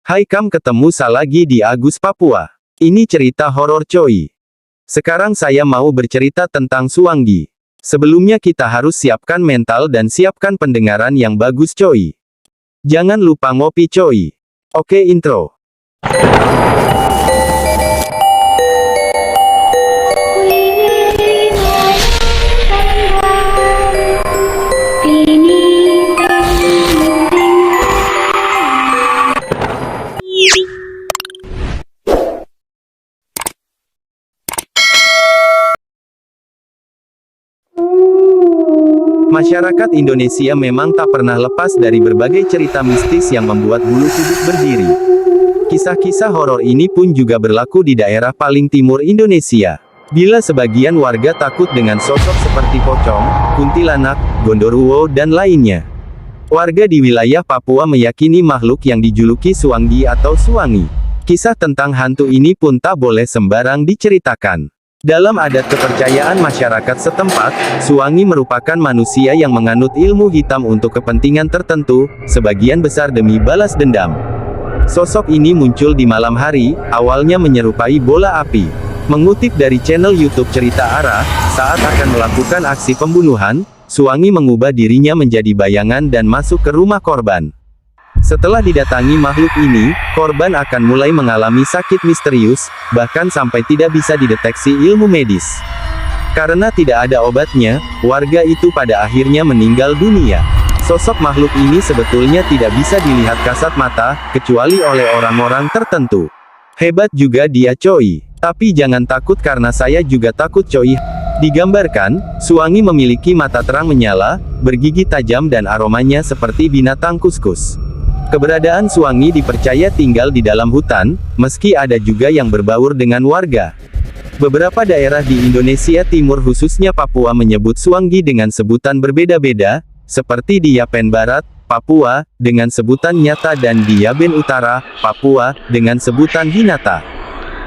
Hai Kam, ketemu lagi di Agus Papua. Ini cerita horor coy. Sekarang saya mau bercerita tentang Suwangi. Sebelumnya kita harus siapkan mental dan siapkan pendengaran yang bagus coy. Jangan lupa ngopi coy. Oke, intro. Masyarakat Indonesia memang tak pernah lepas dari berbagai cerita mistis yang membuat bulu kuduk berdiri. Kisah-kisah horor ini pun juga berlaku di daerah paling timur Indonesia. Bila sebagian warga takut dengan sosok seperti pocong, kuntilanak, gondoruo dan lainnya. Warga di wilayah Papua meyakini makhluk yang dijuluki Suwangi atau Suwangi. Kisah tentang hantu ini pun tak boleh sembarang diceritakan. Dalam adat kepercayaan masyarakat setempat, Suwangi merupakan manusia yang menganut ilmu hitam untuk kepentingan tertentu, sebagian besar demi balas dendam. Sosok ini muncul di malam hari, awalnya menyerupai bola api. Mengutip dari channel YouTube Cerita Arah, saat akan melakukan aksi pembunuhan, Suwangi mengubah dirinya menjadi bayangan dan masuk ke rumah korban. Setelah didatangi makhluk ini, korban akan mulai mengalami sakit misterius, bahkan sampai tidak bisa dideteksi ilmu medis. Karena tidak ada obatnya, warga itu pada akhirnya meninggal dunia. Sosok makhluk ini sebetulnya tidak bisa dilihat kasat mata, kecuali oleh orang-orang tertentu. Hebat juga dia coy. Tapi jangan takut karena saya juga takut coy. Digambarkan, Suwangi memiliki mata terang menyala, bergigi tajam dan aromanya seperti binatang kuskus. Keberadaan Suwangi dipercaya tinggal di dalam hutan, meski ada juga yang berbaur dengan warga. Beberapa daerah di Indonesia Timur khususnya Papua menyebut Suwangi dengan sebutan berbeda-beda, seperti di Yapen Barat, Papua, dengan sebutan Nyata dan di Yaben Utara, Papua, dengan sebutan Hinata.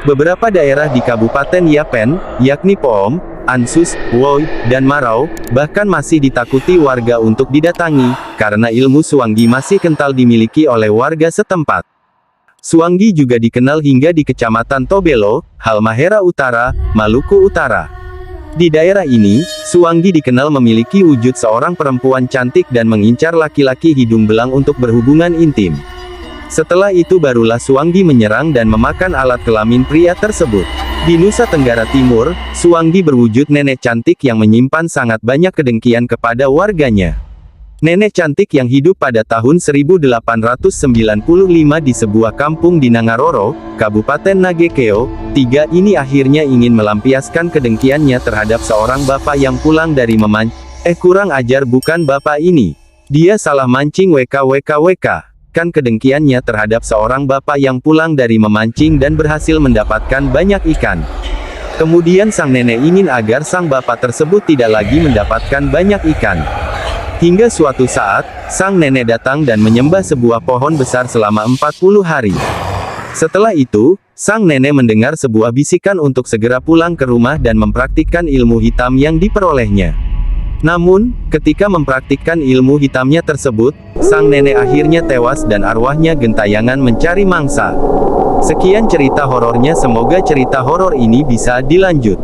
Beberapa daerah di Kabupaten Yapen, yakni Poom, Ansus, Woi, dan Marau, bahkan masih ditakuti warga untuk didatangi, karena ilmu Suwangi masih kental dimiliki oleh warga setempat. Suwangi juga dikenal hingga di Kecamatan Tobelo, Halmahera Utara, Maluku Utara. Di daerah ini, Suwangi dikenal memiliki wujud seorang perempuan cantik dan mengincar laki-laki hidung belang untuk berhubungan intim. Setelah itu barulah Suwangi menyerang dan memakan alat kelamin pria tersebut. Di Nusa Tenggara Timur, Suwangi berwujud nenek cantik yang menyimpan sangat banyak kedengkian kepada warganya. Nenek cantik yang hidup pada tahun 1895 di sebuah kampung di Nangaroro, Kabupaten Nagekeo, ini akhirnya ingin melampiaskan kedengkiannya terhadap seorang bapak yang pulang dari kurang ajar bukan bapak ini. Dia salah mancing WKWKWK. Kan kedengkiannya terhadap seorang bapak yang pulang dari memancing dan berhasil mendapatkan banyak ikan. Kemudian sang nenek ingin agar sang bapak tersebut tidak lagi mendapatkan banyak ikan. Hingga suatu saat, sang nenek datang dan menyembah sebuah pohon besar selama 40 hari. Setelah itu, sang nenek mendengar sebuah bisikan untuk segera pulang ke rumah dan mempraktikkan ilmu hitam yang diperolehnya. Namun, ketika mempraktikkan ilmu hitamnya tersebut, sang nenek akhirnya tewas dan arwahnya gentayangan mencari mangsa. Sekian cerita horornya, semoga cerita horor ini bisa dilanjut.